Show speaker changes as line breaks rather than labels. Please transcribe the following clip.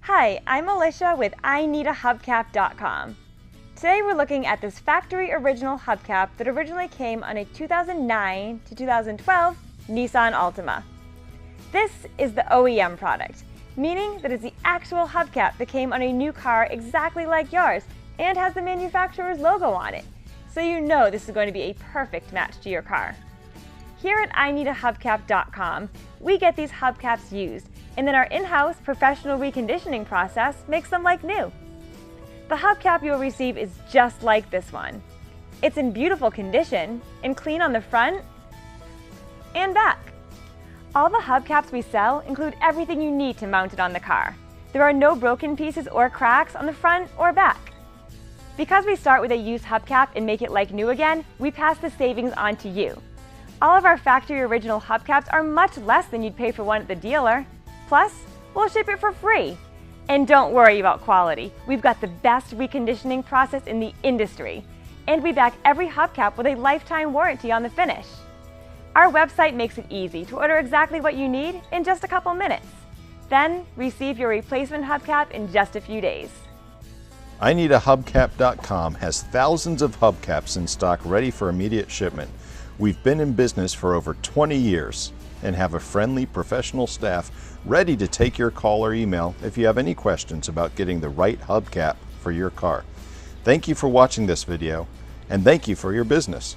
Hi, I'm Alicia with IneedAHubcap.com. Today we're looking at this factory original hubcap that originally came on a 2009 to 2012 Nissan Altima. This is the OEM product, meaning that it's the actual hubcap that came on a new car exactly like yours and has the manufacturer's logo on it, so you know this is going to be a perfect match to your car. Here at IneedAHubcap.com, we get these hubcaps used, and then our in-house professional reconditioning process makes them like new. The hubcap you'll receive is just like this one. It's in beautiful condition and clean on the front and back. All the hubcaps we sell include everything you need to mount it on the car. There are no broken pieces or cracks on the front or back. Because we start with a used hubcap and make it like new again, we pass the savings on to you. All of our factory original hubcaps are much less than you'd pay for one at the dealer. Plus, we'll ship it for free. And don't worry about quality. We've got the best reconditioning process in the industry. And we back every hubcap with a lifetime warranty on the finish. Our website makes it easy to order exactly what you need in just a couple minutes. Then, receive your replacement hubcap in just a few days.
IneedAHubcap.com has thousands of hubcaps in stock ready for immediate shipment. We've been in business for over 20 years and have a friendly professional staff ready to take your call or email if you have any questions about getting the right hubcap for your car. Thank you for watching this video, and thank you for your business.